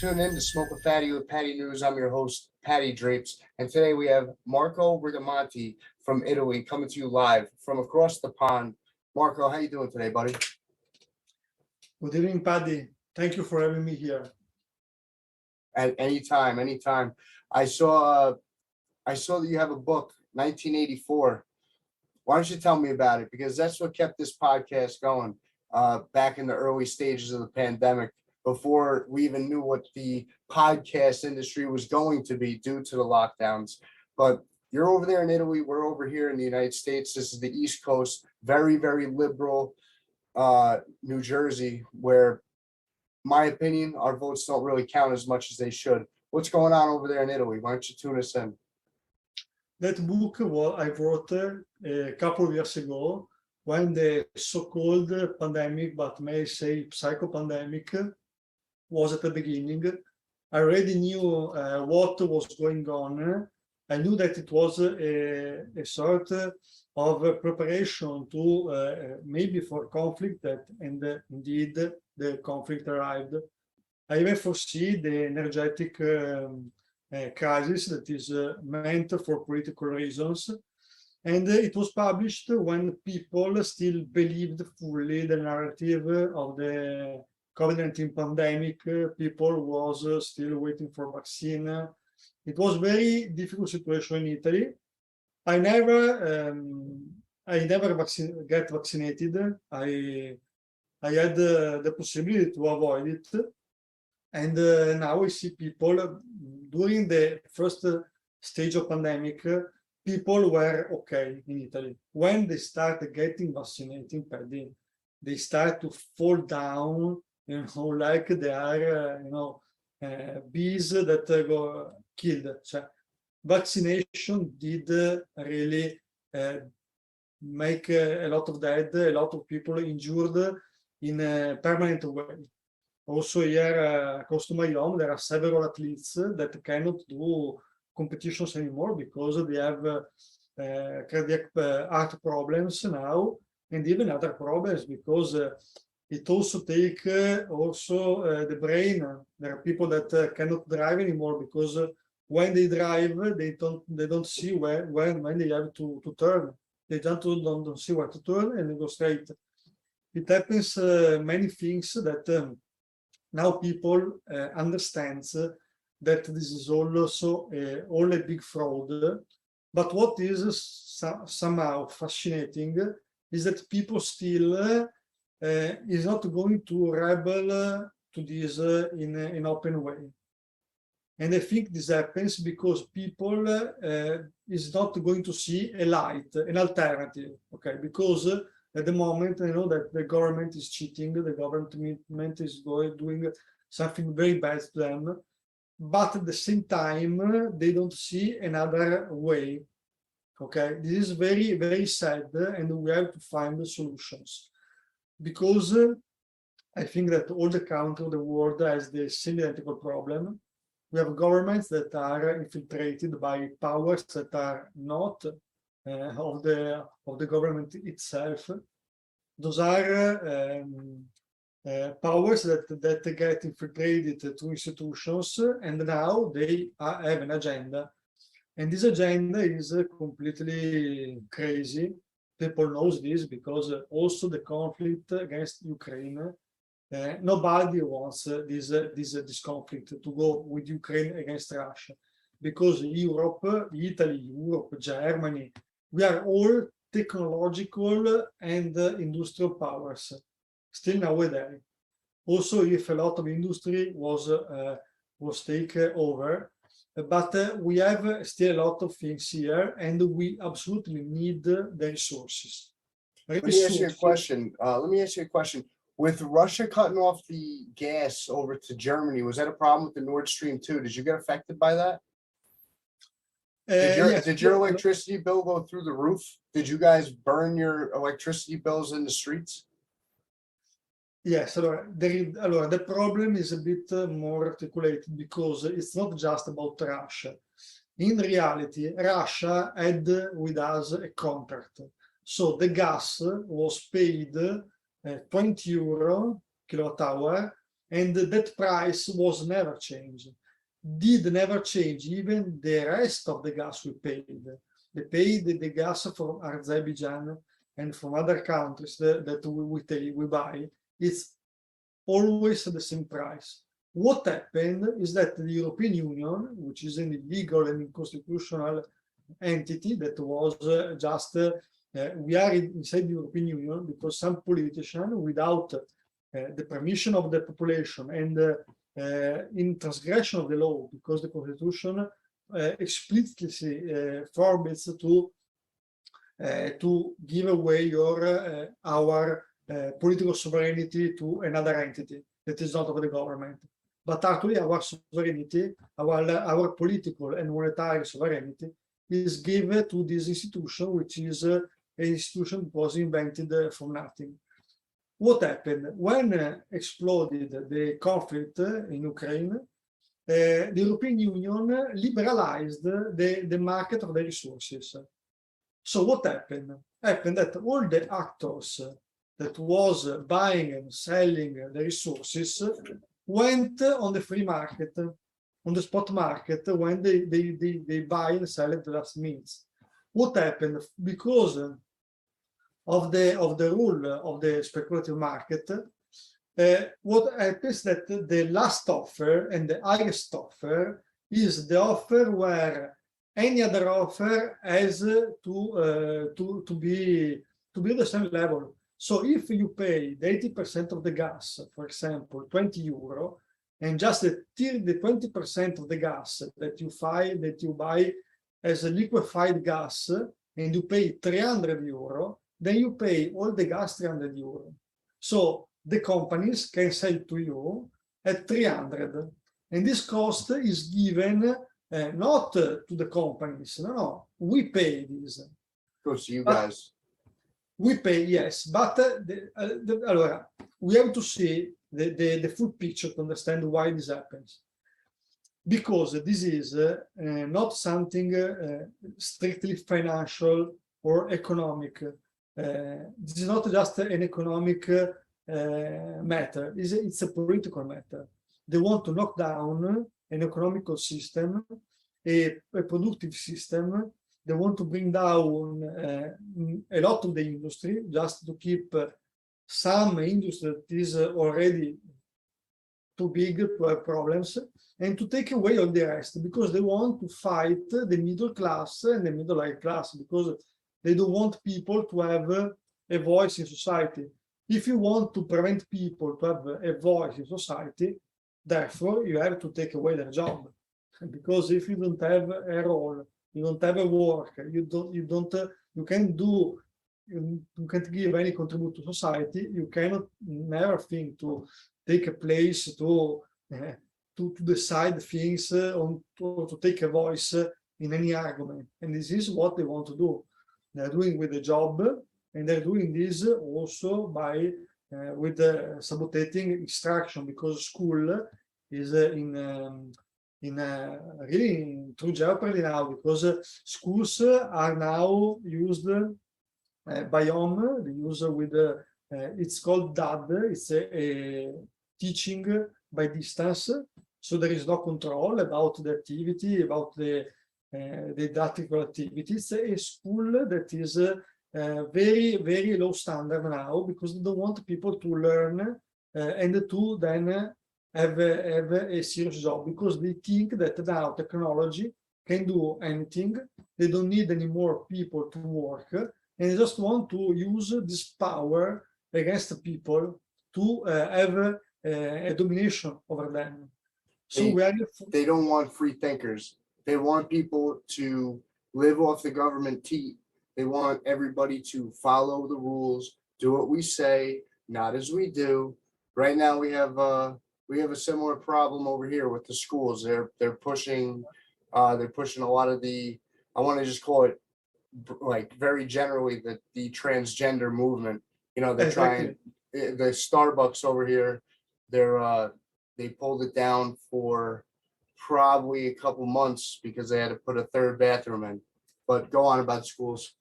tuning in to Smoke with Paddy with Paddy News. I'm your host, Paddy Drapes, and today we have Marco Rigamonti from Italy coming to you live from across the pond. Marco, how you doing today, buddy? Good evening, Paddy. Thank you for having me here. At anytime. I saw that you have a book, 1984. Why don't you tell me about it? Because that's what kept this podcast going back in the early stages of the pandemic, before we even knew what the podcast industry was going to be due to the lockdowns. But you're over there in Italy, we're over here in the United States. This is the East Coast, very, very liberal New Jersey, where, my opinion, our votes don't really count as much as they should. What's going on over there in Italy? Why don't you tune us in? That book I wrote a couple of years ago when the so-called pandemic, but may I say psycho-pandemic, was at the beginning. I already knew what was going on. I knew that it was a sort of preparation to maybe for conflict, and indeed the conflict arrived. I even foresee the energetic crisis that is meant for political reasons. And it was published when people still believed fully the narrative of the COVID-19 pandemic. People was still waiting for vaccine. It was very difficult situation in Italy. I never get vaccinated. I had the possibility to avoid it. And now we see people during the first stage of pandemic, people were okay in Italy. When they started getting vaccinated, Paddy, they start to fall down, like they are, bees that go killed. So vaccination did really make a lot of dead, a lot of people injured in a permanent way. Also here, close to my home, there are several athletes that cannot do competitions anymore because they have cardiac heart problems now, and even other problems because it also take the brain. There are people that cannot drive anymore because when they drive, they don't see when they have to turn. They don't see where to turn, and they go straight. It happens many things that now people understands that this is also all a big fraud. But what is somehow fascinating is that people still is not going to rebel to this in an open way. And I think this happens because people is not going to see a light, an alternative, okay? Because at the moment, I know that the government is cheating, the government is doing something very bad to them, but at the same time, they don't see another way, okay? This is very, very sad, and we have to find the solutions. Because I think that all the countries of the world has the same identical problem. We have governments that are infiltrated by powers that are not of the government itself. Those are powers that get infiltrated to institutions, and now they have an agenda. And this agenda is completely crazy. People knows this because also the conflict against Ukraine, nobody wants this conflict to go with Ukraine against Russia, because Europe, Italy, Europe, Germany, we are all technological and industrial powers still nowadays. Also, if a lot of industry was taken over, but we have still a lot of things here, and we absolutely need the resources. Let me ask you a question. With Russia cutting off the gas over to Germany, was that a problem with the Nord Stream 2? Did you get affected by that? Yes. Did your electricity bill go through the roof? Did you guys burn your electricity bills in the streets? Yes, the problem is a bit more articulated because it's not just about Russia. In reality, Russia had with us a contract. So the gas was paid €20 kilowatt hour and that price was never changed. Did never change even the rest of the gas we paid. They paid the gas from Azerbaijan and from other countries that we buy. It's always the same price. What happened is that the European Union, which is an illegal and unconstitutional entity that was we are inside the European Union because some politician, without the permission of the population and in transgression of the law, because the constitution explicitly forbids to give away our political sovereignty to another entity that is not of the government. But actually our sovereignty, our political and monetary sovereignty is given to this institution, which is an institution that was invented from nothing. What happened? When exploded the conflict in Ukraine, the European Union liberalized the market of the resources. So what happened? Happened that all the actors that was buying and selling the resources went on the free market, on the spot market, when they buy and sell at the last minutes. What happened? Because of the rule of the speculative market, what happens that the last offer and the highest offer is the offer where any other offer has to be the same level. So if you pay the 80% of the gas, for example, 20 euro, and just the 20% of the gas that you buy as a liquefied gas, and you pay 300 euro, then you pay all the gas 300 euro. So the companies can sell to you at 300. And this cost is given not to the companies. No, we pay this. Goes to you guys. We pay, yes, but we have to see the full picture to understand why this happens. Because this is not something strictly financial or economic. This is not just an economic matter, it's a political matter. They want to knock down an economical system, a productive system. They want to bring down a lot of the industry just to keep some industry that is already too big to have problems, and to take away all the rest, because they want to fight the middle class and the middle high class, because they don't want people to have a voice in society. If you want to prevent people to have a voice in society, therefore you have to take away their job. Because if you don't have a role, you don't have a work, you can't give any contribute to society, you cannot never think to take a place to decide things or to take a voice in any argument. And this is what they want to do. They're doing with the job, and they're doing this also by with the sabotaging instruction, because school is really in true jeopardy now, because schools are now used by home. They use with it's called DAD. It's a teaching by distance, so there is no control about the activity, about the didactical activities. A school that is very, very low standard now, because they don't want people to learn and to then have a serious job, because they think that now technology can do anything. They don't need any more people to work, and they just want to use this power against people to have a domination over them. So they don't want free thinkers. They want people to live off the government teat. They want everybody to follow the rules, do what we say, not as we do. Right now we have a similar problem over here with the schools. They're pushing a lot of the, I want to just call it like very generally the transgender movement. You know, they're trying, the Starbucks over here, they pulled it down for probably a couple months because they had to put a third bathroom in. But go on about schools.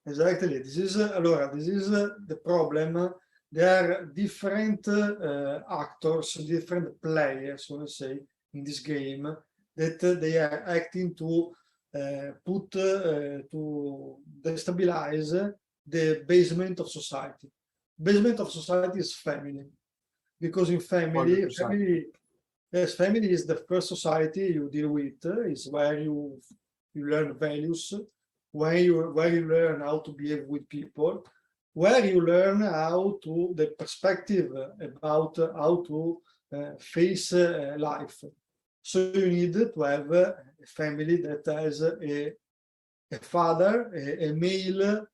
Exactly. This is the problem there are different actors, different players, so to say, in this game that they are acting to to destabilize the basement of society. Basement of society is family, because in family, 100%. yes, family is the first society you deal with. Is where you learn values, where you learn how to behave with people, where you learn how to the perspective about how to face life. So you need to have a family that has a father, a male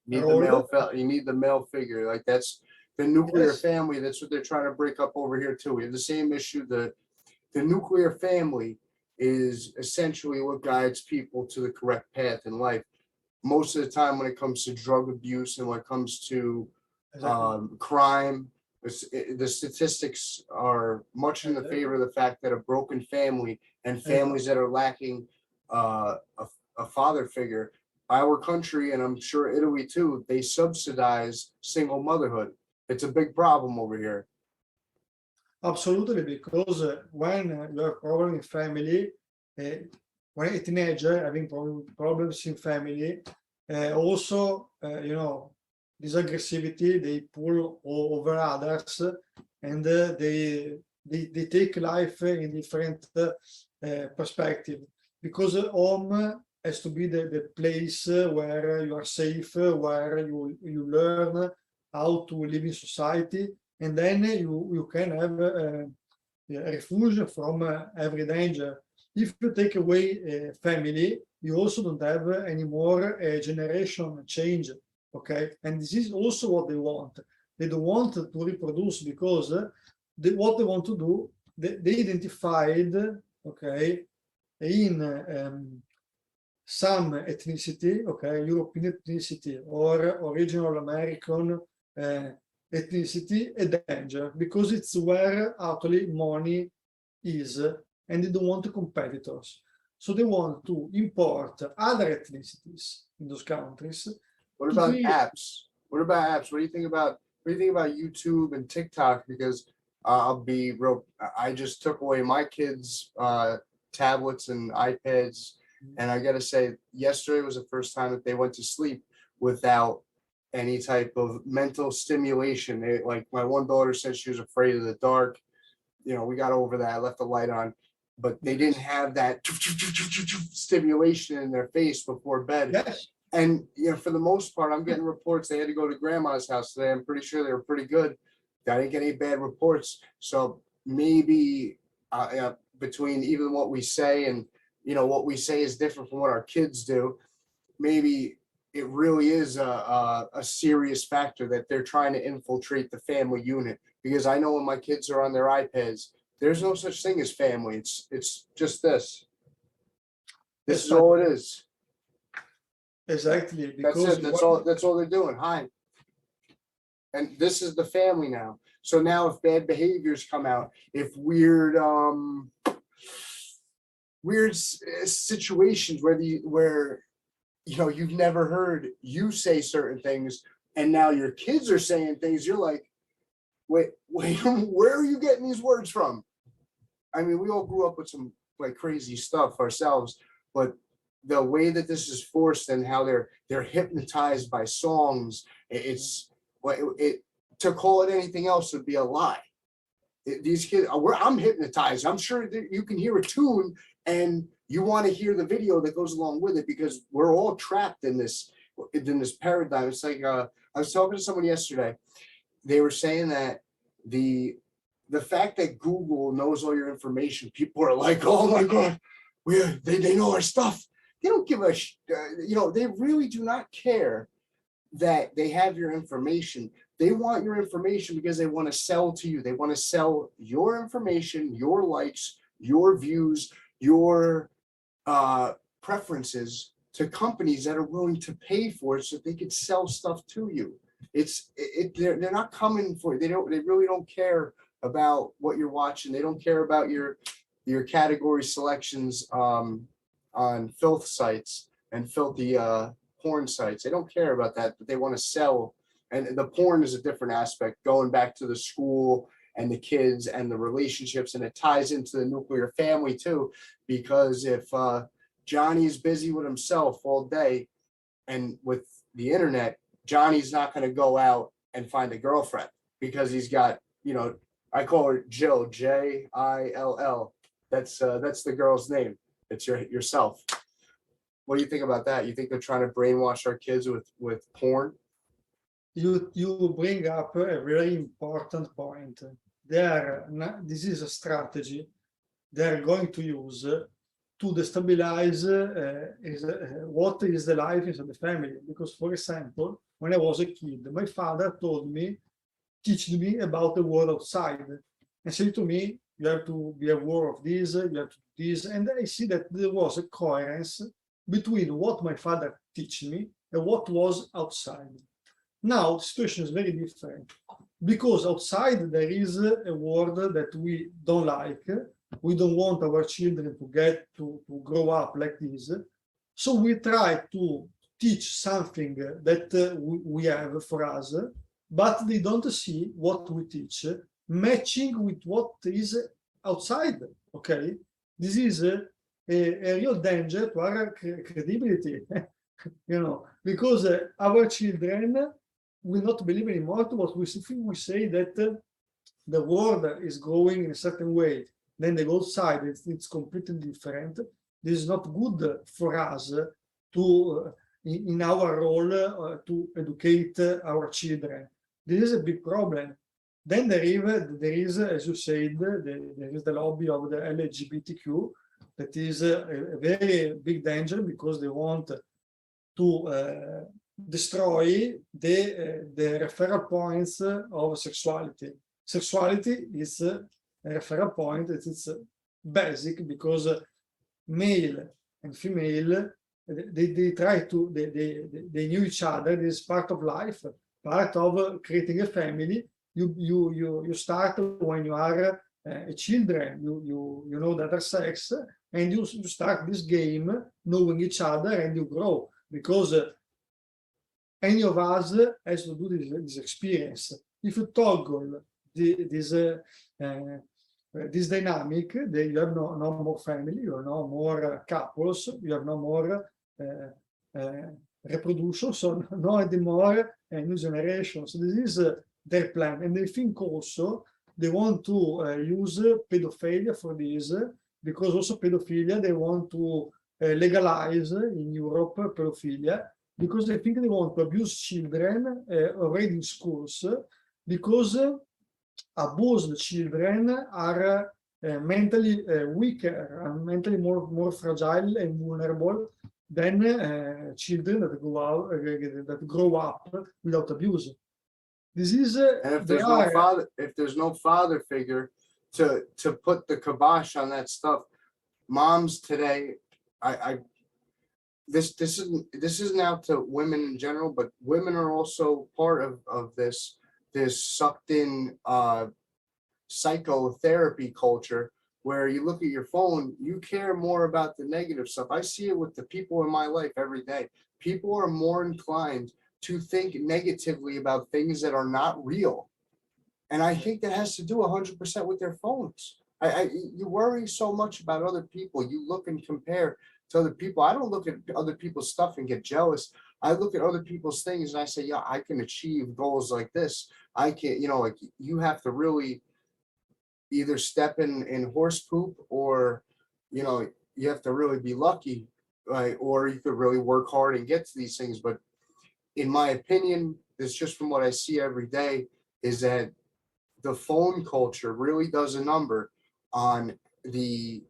role. You need the male figure. Like that's the nuclear Yes, family. That's what they're trying to break up over here too. We have the same issue. The nuclear family is essentially what guides people to the correct path in life. Most of the time, when it comes to drug abuse and when it comes to exactly. crime, the statistics are much in the favor of the fact that a broken family and families that are lacking a father figure, our country, and I'm sure Italy too, they subsidize single motherhood. It's a big problem over here. Absolutely, because when you have problem in family, when a teenager having problems in family, also this aggressivity they pull over others, and they take life in different perspective, because home has to be the place where you are safe, where you learn how to live in society, and then you can have a refuge from every danger. If you take away family, you also don't have anymore a generation change. Okay, and this is also what they want. They don't want to reproduce, because what they want to do, they identified, okay, in some ethnicity, okay, European ethnicity or original American ethnicity, a danger, because it's where actually money is, and they don't want competitors. So they want to import other ethnicities in those countries What to about create. apps? What about apps? What do you think about YouTube and TikTok? Because I'll be real. I just took away my kids' tablets and iPads, and I gotta say, yesterday was the first time that they went to sleep without any type of mental stimulation. Like my one daughter said she was afraid of the dark. We got over that. I left the light on, but they didn't have that stimulation in their face before bed. Yes, And for the most part, I'm getting reports they had to go to grandma's house today. I'm pretty sure they were pretty good. I didn't get any bad reports. So maybe between even what we say and what we say is different from what our kids do. Maybe it really is a serious factor that they're trying to infiltrate the family unit. Because I know when my kids are on their iPads, there's no such thing as family. It's just this. This yes, is all it is. exactly, That's because it. That's all they're doing. Hi. And this is the family now. So now if bad behaviors come out, if weird situations where you've never heard you say certain things, and now your kids are saying things, you're like, wait, where are you getting these words from? I mean, we all grew up with some like crazy stuff ourselves, but the way that this is forced and how they're hypnotized by songs, it's to call it anything else would be a lie. These kids, I'm hypnotized. I'm sure that you can hear a tune and you want to hear the video that goes along with it, because we're all trapped in this paradigm. It's like I was talking to someone yesterday. They were saying that the fact that Google knows all your information, people are like, oh my God, they know our stuff. They don't give a they really do not care that they have your information. They want your information because they want to sell to you. They want to sell your information, your likes, your views, your preferences to companies that are willing to pay for it so they could sell stuff to you. They're not coming for it. They really don't care about what you're watching. They don't care about your category selections on filth sites and filthy porn sites. They don't care about that, but they want to sell and the porn is a different aspect, going back to the school and the kids and the relationships, and it ties into the nuclear family too, because if Johnny's busy with himself all day and with the internet, Johnny's not going to go out and find a girlfriend because he's got, I call her Jill, Jill. That's the girl's name. It's yourself. What do you think about that? You think they're trying to brainwash our kids with porn? You bring up a very important point. This is a strategy they are going to use to destabilize what is the life inside the family. Because, for example, when I was a kid, my father teach me about the world outside, and said to me, you have to be aware of this, you have to do this. And I see that there was a coherence between what my father teach me and what was outside. Now, the situation is very different, because outside there is a world that we don't like. We don't want our children to grow up like this. So we try to teach something that we have for us, but they don't see what we teach matching with what is outside. Okay, this is a real danger to our credibility, because our children will not believe anymore to what we say, that the world is growing in a certain way. Then they go outside, it's completely different. This is not good for us to, in our role, to educate our children. This is a big problem. Then there is, as you said, there is the lobby of the LGBTQ that is a very big danger, because they want to destroy the referral points of sexuality. Sexuality is a referral point. It's basic, because male and female, they try to, they knew each other. This is part of life, part of creating a family. You start when you are a children, you know the other sex, and you start this game knowing each other, and you grow, because any of us has to do this experience. If you toggle this dynamic, that you have no more family, you have no more couples, you have no more reproduction, so no anymore new generation. So this is their plan, and they think also they want to use pedophilia for this, because also pedophilia, they want to legalize in Europe pedophilia, because they think they want to abuse children already in schools, because abused children are mentally weaker, and mentally more fragile and vulnerable than children that grow up without abuse. This is And if there's no father figure to put the kibosh on that stuff, moms today, this isn't out to women in general, but women are also part of this sucked in psychotherapy culture, where you look at your phone, you care more about the negative stuff. I see it with the people in my life every day. People are more inclined to think negatively about things that are not real. And I think that has to do 100% with their phones. You worry so much about other people. You look and compare to other people. I don't look at other people's stuff and get jealous. I look at other people's things and I say, yeah, I can achieve goals like this. I can, like, you have to really either step in horse poop, or, you have to really be lucky, right? Or you could really work hard and get to these things. But in my opinion, it's just from what I see every day, is that the phone culture really does a number on the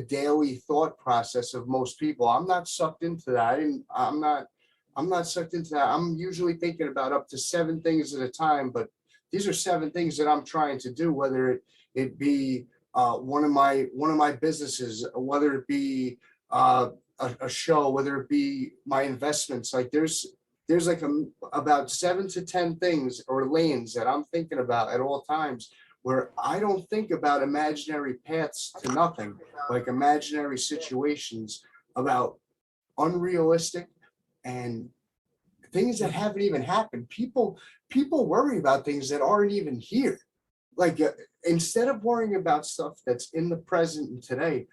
daily thought process of most people. I'm not sucked into that. I'm not sucked into that. I'm usually thinking about up to 7 things at a time, but these are 7 things that I'm trying to do, whether it be one of my businesses, whether it be a show, whether it be my investments. Like there's like about 7 to 10 things or lanes that I'm thinking about at all times, where I don't think about imaginary paths to nothing, like imaginary situations, about unrealistic and things that haven't even happened. People worry about things that aren't even here. Like instead of worrying about stuff that's in the present and today,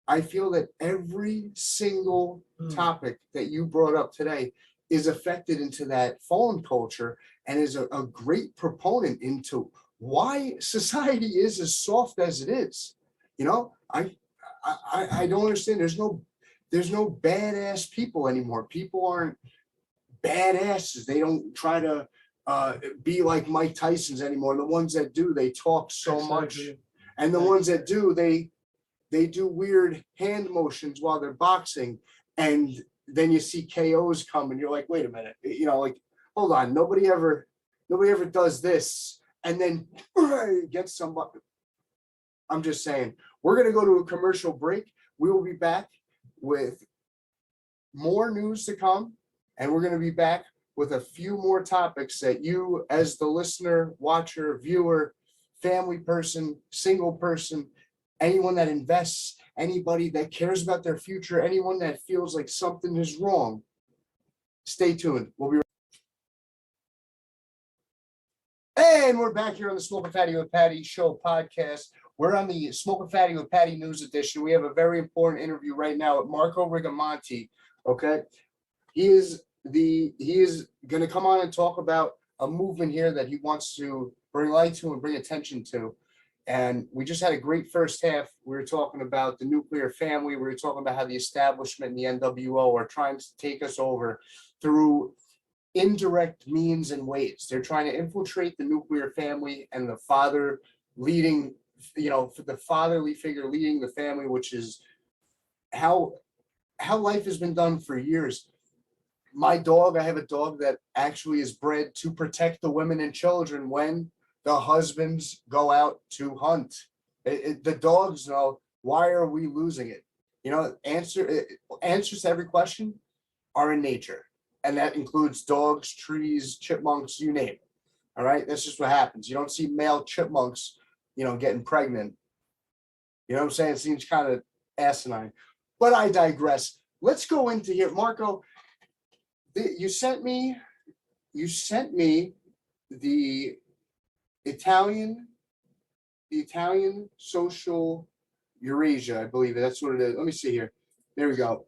I feel that every single topic that you brought up today is affected into that phone culture and is a great proponent into why society is as soft as it is. You know, I don't understand. There's no badass people anymore. People aren't badasses. They don't try to be like Mike Tyson's anymore. The ones that do, they talk so much, and the ones that do, they do weird hand motions while they're boxing, and then you see KOs come, and you're like, wait a minute, you know, like, hold on, nobody ever does this, and then gets somebody. I'm just saying, we're gonna go to a commercial break. We will be back with more news to come, and we're gonna be back with a few more topics that you, as the listener, watcher, viewer, family person, single person, anyone that invests, anybody that cares about their future, anyone that feels like something is wrong, stay tuned. We'll be right. And we're back here on the Smoking Fatty with Paddy show podcast. We're on the Smoking Fatty with Paddy news edition. We have a very important interview right now with Marco Rigamonti. Okay, he is going to come on and talk about a movement here that he wants to bring light to and bring attention to. And we just had a great first half. We were talking about the nuclear family. We were talking about how the establishment and the NWO are trying to take us over through indirect means and ways. They're trying to infiltrate the nuclear family and the father leading, you know, the fatherly figure leading the family, which is how life has been done for years. I have a dog that actually is bred to protect the women and children when the husbands go out to hunt. The dogs know, why are we losing it? You know, answers to every question are in nature. And that includes dogs, trees, chipmunks, you name it. All right. That's just what happens. You don't see male chipmunks, you know, getting pregnant. You know what I'm saying? It seems kind of asinine, but I digress. Let's go into here. Marco, you sent me the Italian Social Eurasia, I believe that's what it is. Let me see here. There we go.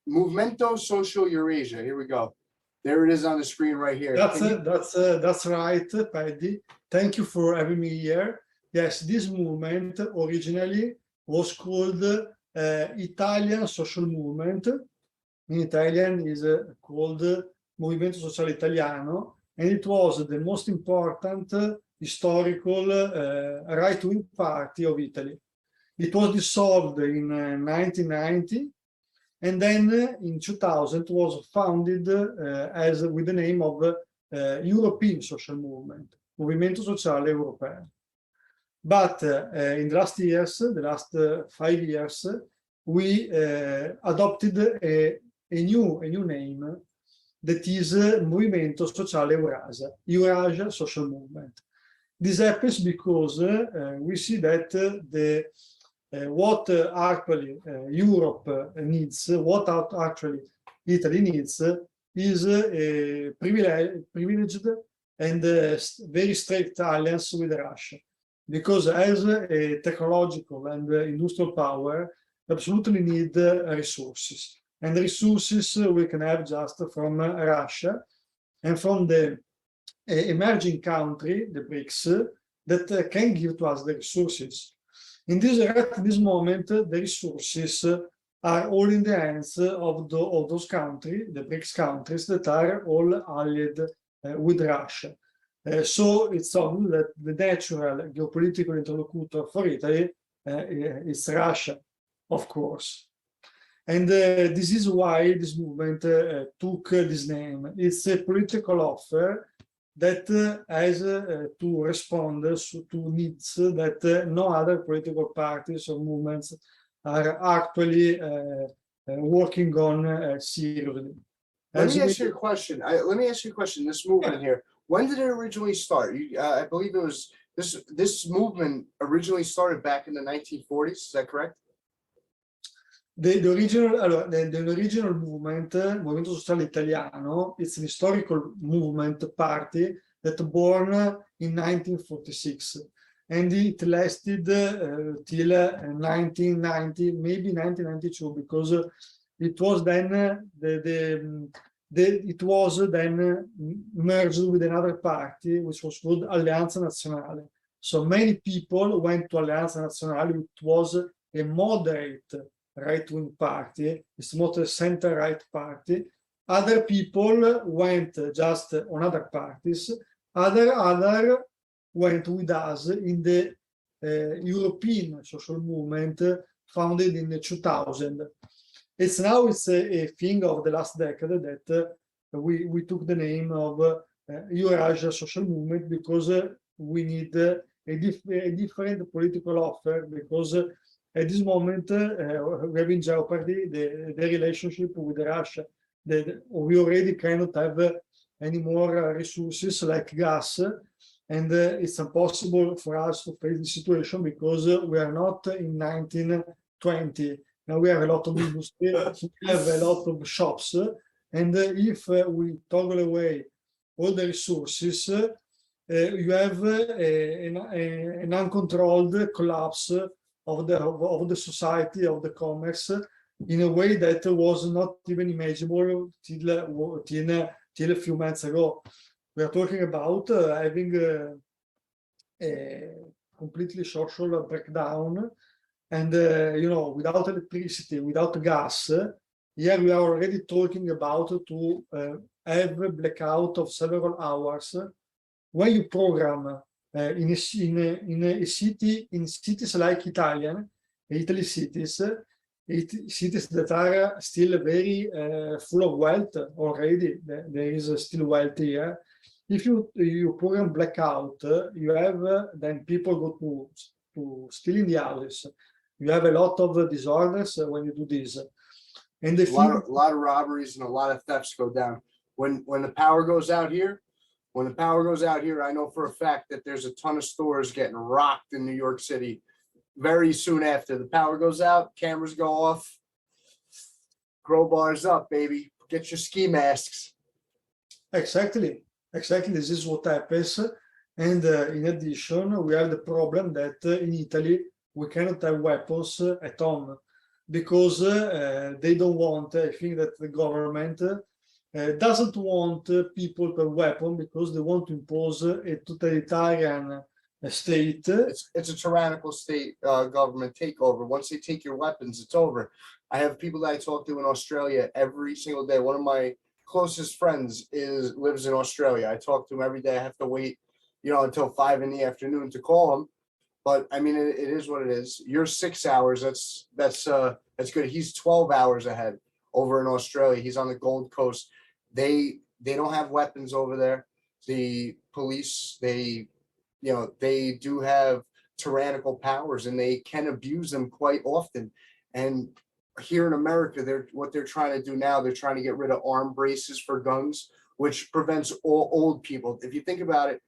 Movimento Sociale Eurasia. Here we go. There it is on the screen right here. That's right, Paddy. Thank you for having me here. Yes, this movement originally was called Italian Social Movement. In Italian is called Movimento Sociale Italiano, and it was the most important historical right-wing party of Italy. It was dissolved in 1990, and then in 2000 it was founded as with the name of European Social Movement, Movimento Sociale Europeo. But in the last years, the last 5 years, we adopted a new name that is Movimento Sociale Eurasia, Eurasia Social Movement. This happens because we see that what actually Europe needs, what actually Italy needs, is a privileged and very strict alliance with Russia. Because as a technological and industrial power, we absolutely need resources. And the resources we can have just from Russia and from the emerging country, the BRICS, that can give to us the resources. In this moment, the resources are all in the hands of those countries, the BRICS countries, that are all allied with Russia. So it's obvious that the natural geopolitical interlocutor for Italy is Russia, of course. And this is why this movement took this name. It's a political offer that has to respond to needs that no other political parties or movements are actually working on seriously. Let me ask you a question. This movement here, when did it originally start? I believe it was this movement originally started back in the 1940s. Is that correct? the original movement, Movimento Sociale Italiano, it's an historical movement party that born in 1946, and it lasted till 1990, maybe 1992, because it was then it was then merged with another party which was called Alleanza Nazionale. So many people went to Alleanza Nazionale, which was a moderate right-wing party. It's not a center-right party. Other people went just on other parties. Other went with us in the European social movement founded in 2000. It's a thing of the last decade that we took the name of Eurasia social movement, because we need a different political offer, because at this moment we have in jeopardy the relationship with Russia. We already cannot have any more resources like gas, and it's impossible for us to face the situation because we are not in 1920. Now we have a lot of industry, we have a lot of shops, and if we toggle away all the resources, you have an uncontrolled collapse of the society, of the commerce, in a way that was not even imaginable till a few months ago. We are talking about having a completely social breakdown, and without electricity, without gas. Here we are already talking about to have a blackout of several hours. When you program in a city, in cities like Italy cities, cities that are still very full of wealth already. There is still wealth here. If you program blackout, you have then people go to steal in the houses. You have a lot of disorders when you do this, and a lot of robberies and a lot of thefts go down when the power goes out here. When the power goes out here, I know for a fact that there's a ton of stores getting rocked in New York City very soon after the power goes out. Cameras go off, crowbars up, baby. Get your ski masks. Exactly. This is what happens. And in addition, we have the problem that in Italy, we cannot have weapons at home because they don't want, I think that the government doesn't want people to have weapons because they want to impose a totalitarian state. It's a tyrannical state government takeover. Once they take your weapons, it's over. I have people that I talk to in Australia every single day. One of my closest friends lives in Australia. I talk to him every day. I have to wait, until 5 p.m. to call him. But I mean, it is what it is. You're 6 hours. That's good. He's 12 hours ahead over in Australia. He's on the Gold Coast. They don't have weapons over there. The police, they do have tyrannical powers, and they can abuse them quite often. And here in America, what they're trying to do now, they're trying to get rid of arm braces for guns, which prevents all old people. If you think about it,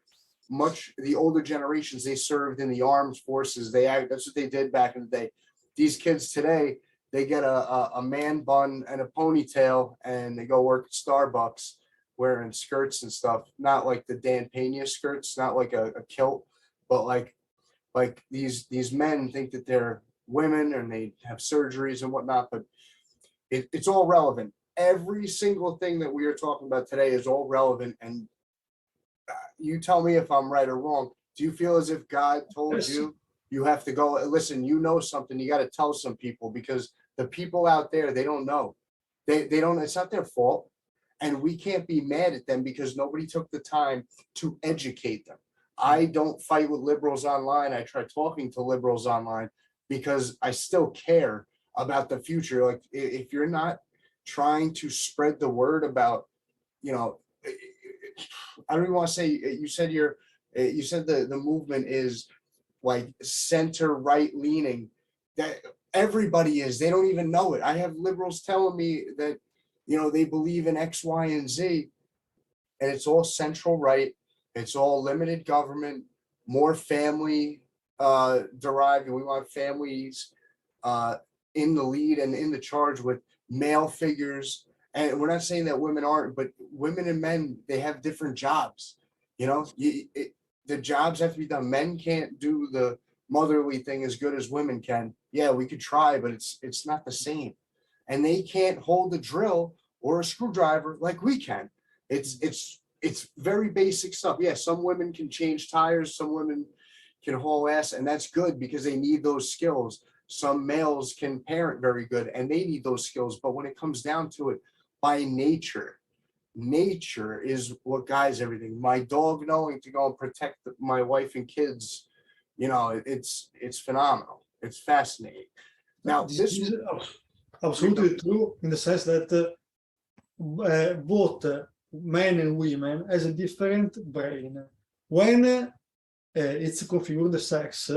the older generations, they served in the armed forces. That's what they did back in the day. These kids today, they get a man bun and a ponytail, and they go work at Starbucks wearing skirts and stuff. Not like the Dan Pena skirts, not like a kilt, but like these men think that they're women and they have surgeries and whatnot. But it's all relevant. Every single thing that we are talking about today is all relevant. And you tell me if I'm right or wrong. Do you feel as if God told you have to go, listen, something, you got to tell some people, because the people out there, they don't know. They don't, it's not their fault. And we can't be mad at them because nobody took the time to educate them. I don't fight with liberals online. I try talking to liberals online because I still care about the future. Like, if you're not trying to spread the word about, I don't even want to say, you said the movement is like center right leaning. That everybody is. They don't even know it. I have liberals telling me that they believe in X, Y, and Z, and it's all central right. It's all limited government, more family derived, and we want families in the lead and in the charge with male figures. And we're not saying that women aren't, but women and men, they have different jobs. You know, the jobs have to be done. Men can't do the motherly thing as good as women can. Yeah, we could try, but it's not the same. And they can't hold a drill or a screwdriver like we can. It's very basic stuff. Yeah, some women can change tires, some women can haul ass, and that's good because they need those skills. Some males can parent very good and they need those skills. But when it comes down to it, by nature is what guides everything. My dog knowing to go and protect my wife and kids, you know, it's phenomenal. It's fascinating. Now, This is absolutely true in the sense that both men and women has a different brain. When it's configured the sex,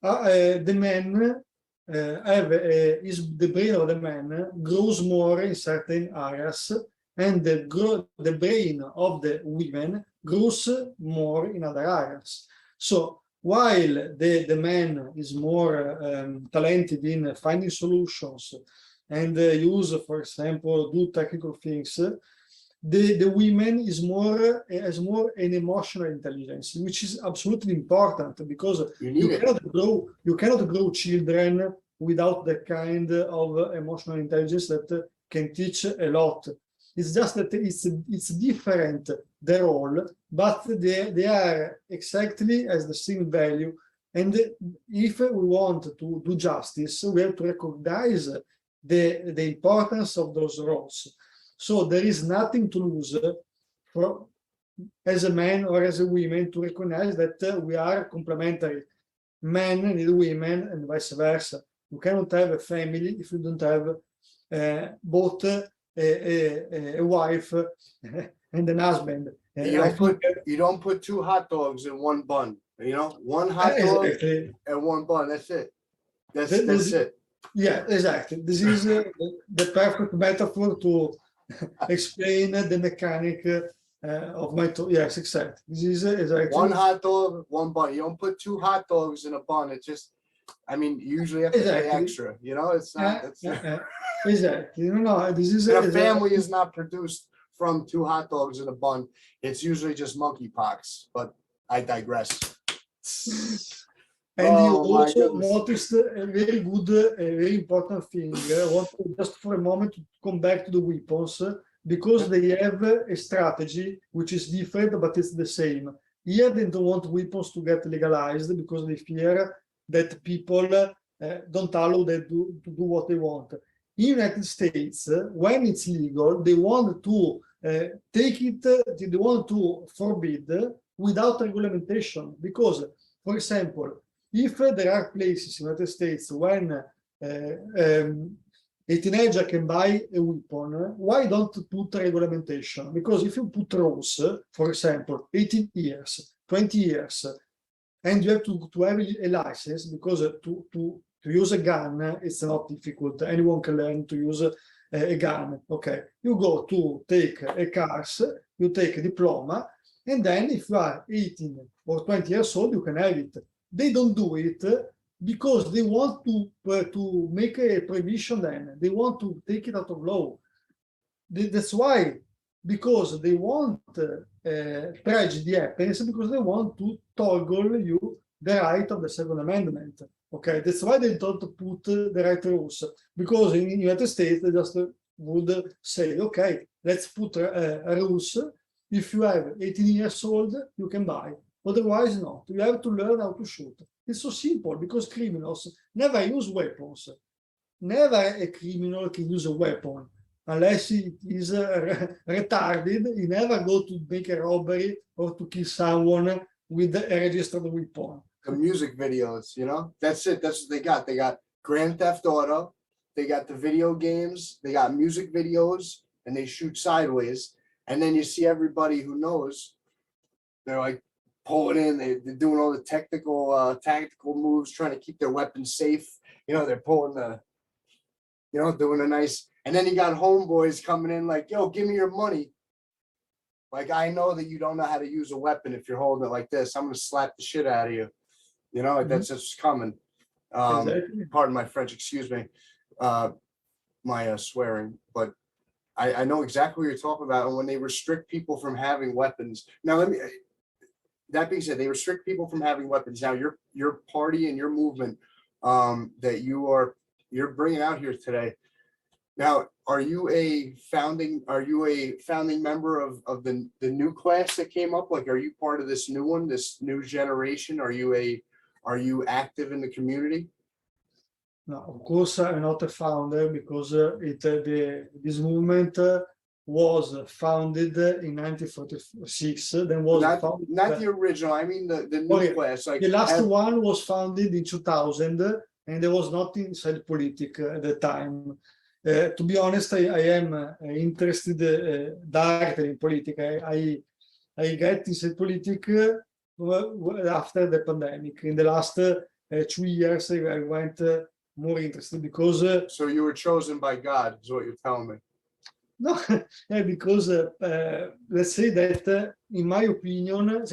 the men the brain of the man grows more in certain areas, and the brain of the women grows more in other areas. So while the man is more talented in finding solutions and use, for example, do technical things, the women is more has more an emotional intelligence, which is absolutely important because you cannot grow children without the kind of emotional intelligence that can teach a lot. It's just that it's different the role, but they are exactly as the same value. And if we want to do justice, we have to recognize the importance of those roles. So there is nothing to lose for, as a man or as a woman, to recognize that we are complementary. Men need women and vice versa. You cannot have a family if you don't have both a wife and an husband. You don't put two hot dogs in one bun. You know, one hot dog and one bun. That's it. That's it. Yeah, exactly. This is the perfect metaphor to explain the mechanic of my yes, exactly. This is exactly one hot dog, one bun. You don't put two hot dogs in a bun. It's just, I mean, you usually have to pay extra. You know, it's not. Exactly. No, this is a family is not produced from two hot dogs in a bun. It's usually just monkeypox. But I digress. And you also noticed a very good, a very important thing. I want just for a moment to come back to the weapons, because they have a strategy which is different, but it's the same. Here, they don't want weapons to get legalized because they fear that people don't allow them to do what they want. In the United States, when it's legal, they want to take it, they want to forbid without regulation. Because, for example, if there are places in the United States when a teenager can buy a weapon, why don't put regulation? Because if you put rules, for example, 18 years, 20 years, and you have to have a license, because to use a gun, it's not difficult. Anyone can learn to use a gun. Okay, you go to take a course, you take a diploma, and then if you are 18 or 20 years old, you can have it. They don't do it because they want to make a prohibition. Then they want to take it out of law. That's why, because they want tragedy happens, because they want to toggle you the right of the Second Amendment. Okay, that's why they don't put the right rules, because in the United States they just would say, okay, let's put rules. If you have 18 years old, you can buy. Otherwise, not. You have to learn how to shoot. It's so simple, because criminals never use weapons. Never a criminal can use a weapon unless he is retarded. He never go to make a robbery or to kill someone with a registered weapon. The music videos, you know, that's it. That's what they got. They got Grand Theft Auto. They got the video games. They got music videos, and they shoot sideways. And then you see everybody who knows, they're like pulling in, they're doing all the tactical moves, trying to keep their weapons safe. You know, they're pulling doing a nice, and then you got homeboys coming in like, yo, give me your money. Like, I know that you don't know how to use a weapon if you're holding it like this. I'm going to slap the shit out of you. You know, that's just coming. Exactly. Pardon my French, excuse me, my swearing, but I know exactly what you're talking about. And when they restrict people from having weapons, now that being said, they restrict people from having weapons. Now your party and your movement that you're bringing out here today. Now, are you a founding member of the new class that came up? Like, are you part of this new one, this new generation? Are you active in the community? No, of course, I'm not a founder because this movement was founded in 1946. Then was founded, Not the original. I mean the new yeah. class. Like The last one was founded in 2000, and there was not inside politics at the time. To be honest, I am interested directly in politics. I get inside politics after the pandemic. In the last 2 years, I went more interested because. So you were chosen by God, is what you're telling me. No, because let's say that in my opinion,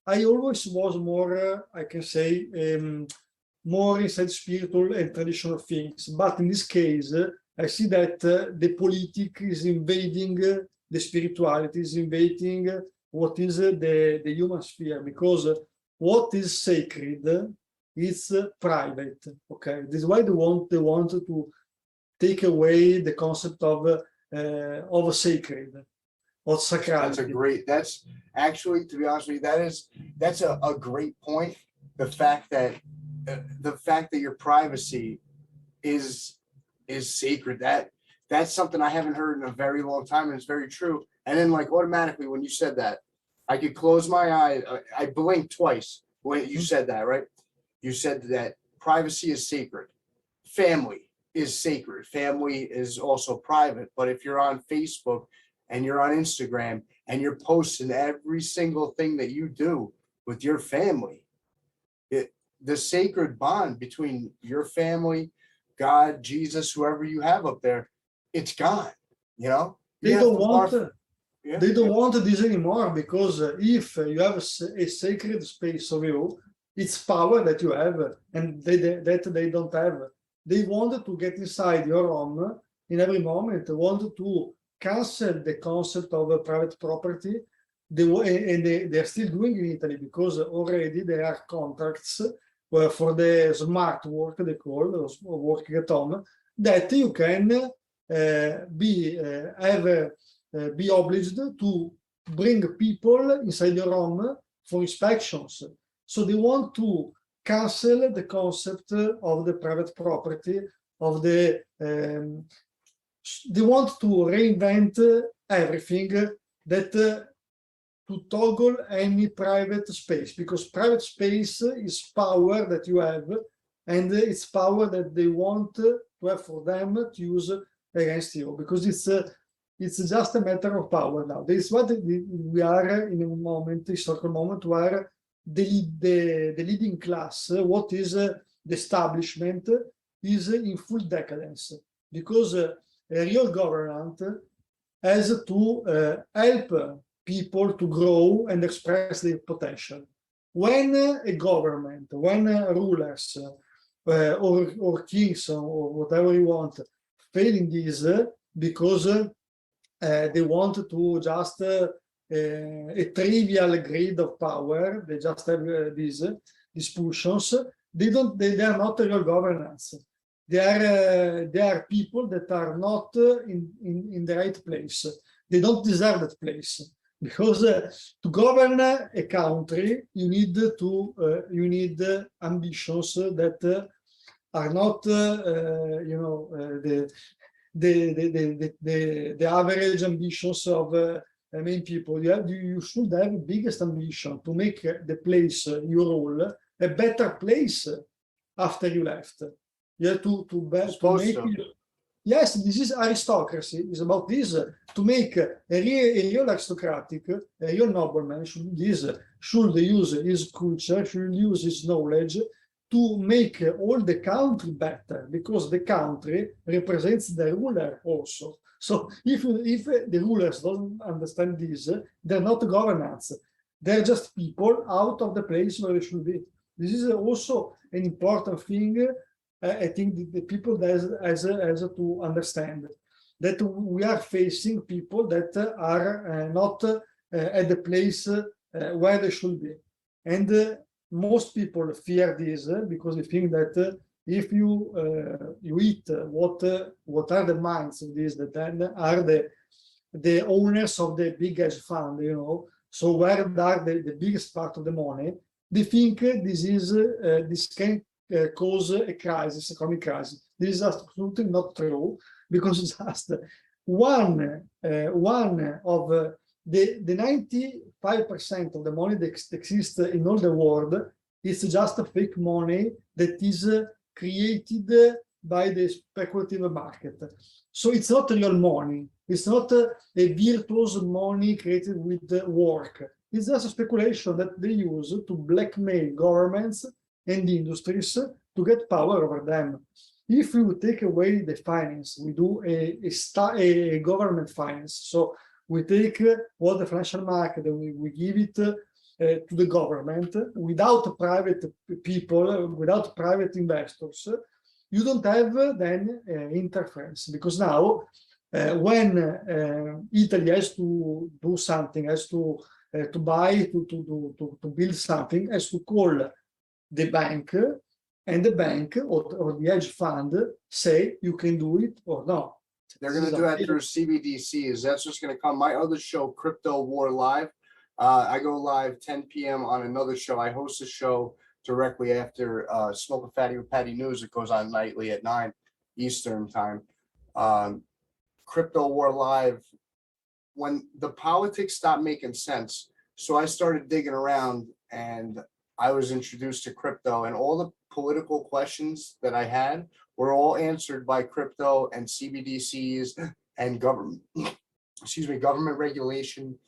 I always was more, I can say, more inside spiritual and traditional things. But in this case, I see that the politics is invading the spirituality, is invading what is the human sphere, because what is sacred is private. Okay, this is why they want to take away the concept of sacred, of sacrality. That's actually, to be honest with you, that's a great point. The fact that your privacy is sacred, that's something I haven't heard in a very long time, and it's very true. And then, like, automatically when you said that, I could close my eye. I blinked twice when you said that, right? You said that privacy is sacred. Family is sacred. Family is also private. But if you're on Facebook and you're on Instagram and you're posting every single thing that you do with your family, the sacred bond between your family, God, Jesus, whoever you have up there, it's gone. You know, they don't want this anymore, because if you have a sacred space of you, it's power that you have, and that they don't have. They wanted to get inside your home in every moment. They wanted to cancel the concept of private property. They're still doing in Italy, because already there are contracts for the smart work, they call working at home, that you can be obliged to bring people inside your home for inspections. So they want to cancel the concept of the private property, of they want to reinvent everything, that to toggle any private space, because private space is power that you have, and it's power that they want to have for them to use against you, because it's just a matter of power now. This is what we are in a historical moment where the leading class, what is the establishment, is in full decadence, because a real government has to help people to grow and express their potential. When a government, when rulers or kings or whatever you want fail in this, because they want to just a trivial greed of power, they just have these pulsions. They are not real governance. They are people that are not in the right place. They don't deserve that place, because to govern a country you need ambitions that are not the average ambitions of main people. You should have the biggest ambition to make the place you rule a better place after you left. You have to make it. Yes, this is aristocracy. It's about this, to make a real aristocratic, a real nobleman should use his culture, should use his knowledge to make all the country better, because the country represents the ruler also. So if the rulers don't understand this, they're not governance. They're just people out of the place where they should be. This is also an important thing. I think the people has to understand that we are facing people that are not at the place where they should be. And most people fear this because they think that if you eat what are the minds of this, that are the owners of the big hedge fund, so where are the biggest part of the money, they think this can cause a crisis, economic crisis. This is absolutely not true, because just one of the 95% of the money that exists in all the world is just a fake money that is created by the speculative market. So it's not real money. It's not a virtuous money created with work. It's just a speculation that they use to blackmail governments and industries to get power over them. If we take away the finance, we do a government finance. So we take all the financial market and we give it to the government without private people, without private investors. You don't have then interference, because now when Italy has to do something, has to buy, to build something, has to call the bank, and the bank or the hedge fund say you can do it or not. They're going to do that through CBDCs. That's what's going to come. My other show, Crypto War Live, I go live 10 p.m. on another show. I host a show directly after Smoke a Fatty with Paddy News. It goes on nightly at 9 Eastern time. Crypto War Live, when the politics stopped making sense, so I started digging around and I was introduced to crypto, and all the political questions that I had were all answered by crypto and CBDCs and government regulation.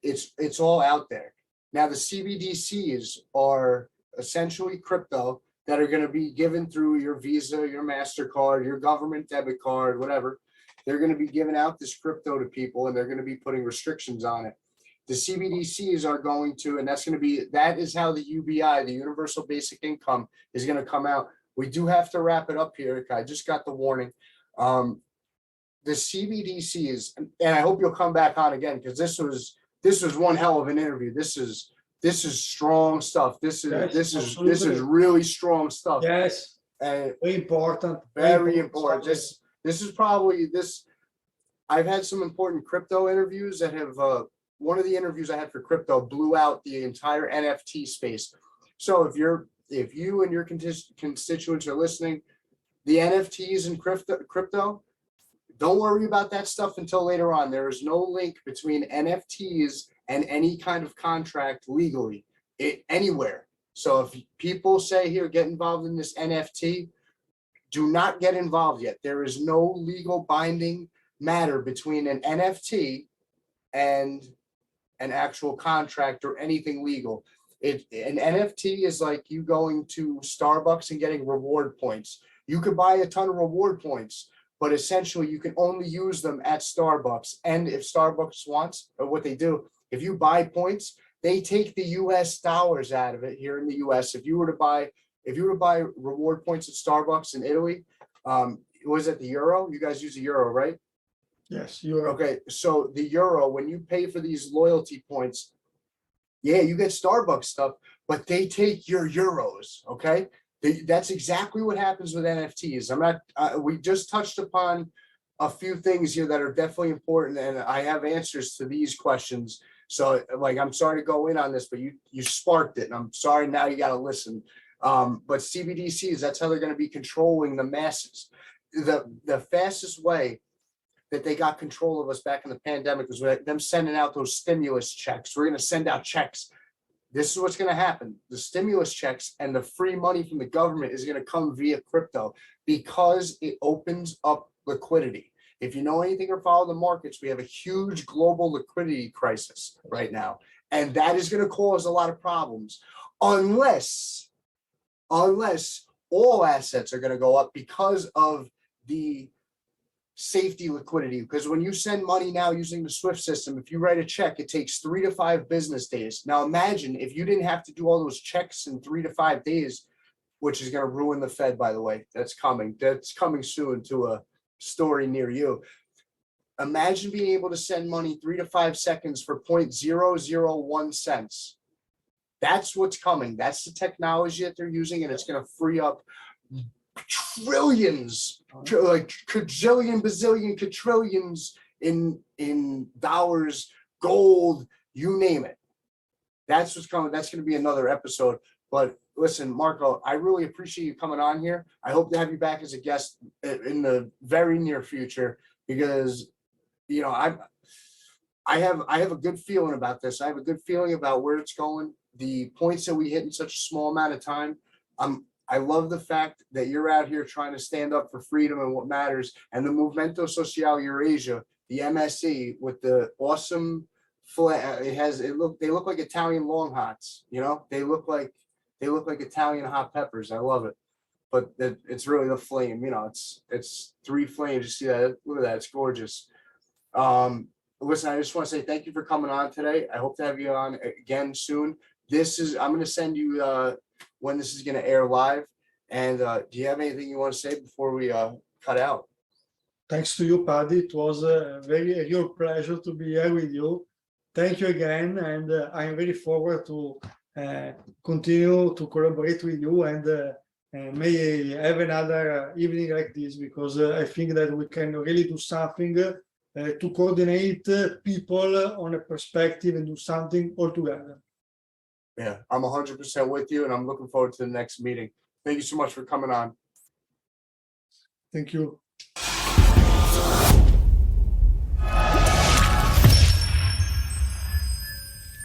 It's all out there. Now the CBDCs are essentially crypto that are going to be given through your Visa, your MasterCard, your government debit card, whatever. They're going to be giving out this crypto to people, and they're going to be putting restrictions on it. The CBDCs are going to, and that is how the UBI, the Universal Basic Income, is going to come out. We do have to wrap it up here. I just got the warning. The CBDCs, and I hope you'll come back on again, because this was one hell of an interview. This is strong stuff. This is really strong stuff. Yes, and very important. Very important. This is probably this. I've had some important crypto interviews that have. One of the interviews I had for crypto blew out the entire NFT space. So if you and your constituents are listening, the NFTs and crypto, don't worry about that stuff until later on. There is no link between NFTs and any kind of contract legally anywhere. So if people say here, get involved in this NFT, do not get involved yet. There is no legal binding matter between an NFT and an actual contract or anything legal. An NFT is like you going to Starbucks and getting reward points. You could buy a ton of reward points, but essentially you can only use them at Starbucks. And if Starbucks wants, or what they do, if you buy points, they take the US dollars out of it here in the US. If you were to buy reward points at Starbucks in Italy, was it the euro? You guys use the euro, right? Yes, euro. Okay, so the euro, when you pay for these loyalty points, yeah, you get Starbucks stuff, but they take your euros. Okay, that's exactly what happens with NFTs. We just touched upon a few things here that are definitely important, and I have answers to these questions. So, I'm sorry to go in on this, but you sparked it, and I'm sorry now you got to listen. But CBDCs, that's how they're going to be controlling the masses. The fastest way that they got control of us back in the pandemic was them sending out those stimulus checks. We're going to send out checks. This is what's going to happen. The stimulus checks and the free money from the government is going to come via crypto, because it opens up liquidity. If you know anything or follow the markets, we have a huge global liquidity crisis right now. And that is going to cause a lot of problems unless all assets are going to go up because of the safety liquidity, because when you send money now using the SWIFT system, if you write a check, it takes 3 to 5 business days. Now imagine if you didn't have to do all those checks in 3 to 5 days, which is going to ruin the Fed, by the way. That's coming soon to a story near you. Imagine being able to send money 3 to 5 seconds for 0.001 cents. That's what's coming. That's the technology that they're using, and it's going to free up trillions, like quadrillion, bazillion, quadrillions in dollars, gold, you name it. That's what's coming. That's going to be another episode. But listen, Marco, I really appreciate you coming on here. I hope to have you back as a guest in the very near future, because you know I have a good feeling about this. I have a good feeling about where it's going. The points that we hit in such a small amount of time. I love the fact that you're out here trying to stand up for freedom and what matters. And the Movimento Sociale Eurasia, the M.S.E, with the awesome flag, they look like Italian long hots. You know, they look like Italian hot peppers. I love it. But it's really the flame. You know, it's 3 flames. You see that? Look at that. It's gorgeous. Listen, I just want to say thank you for coming on today. I hope to have you on again soon. I'm going to send you when this is going to air live. And do you have anything you want to say before we cut out? Thanks to you, Paddy. It was a real pleasure to be here with you. Thank you again, and I'm very forward to continue to collaborate with you, and may have another evening like this, because I think that we can really do something to coordinate people on a perspective and do something all together. Yeah, I'm 100% with you, and I'm looking forward to the next meeting. Thank you so much for coming on. Thank you.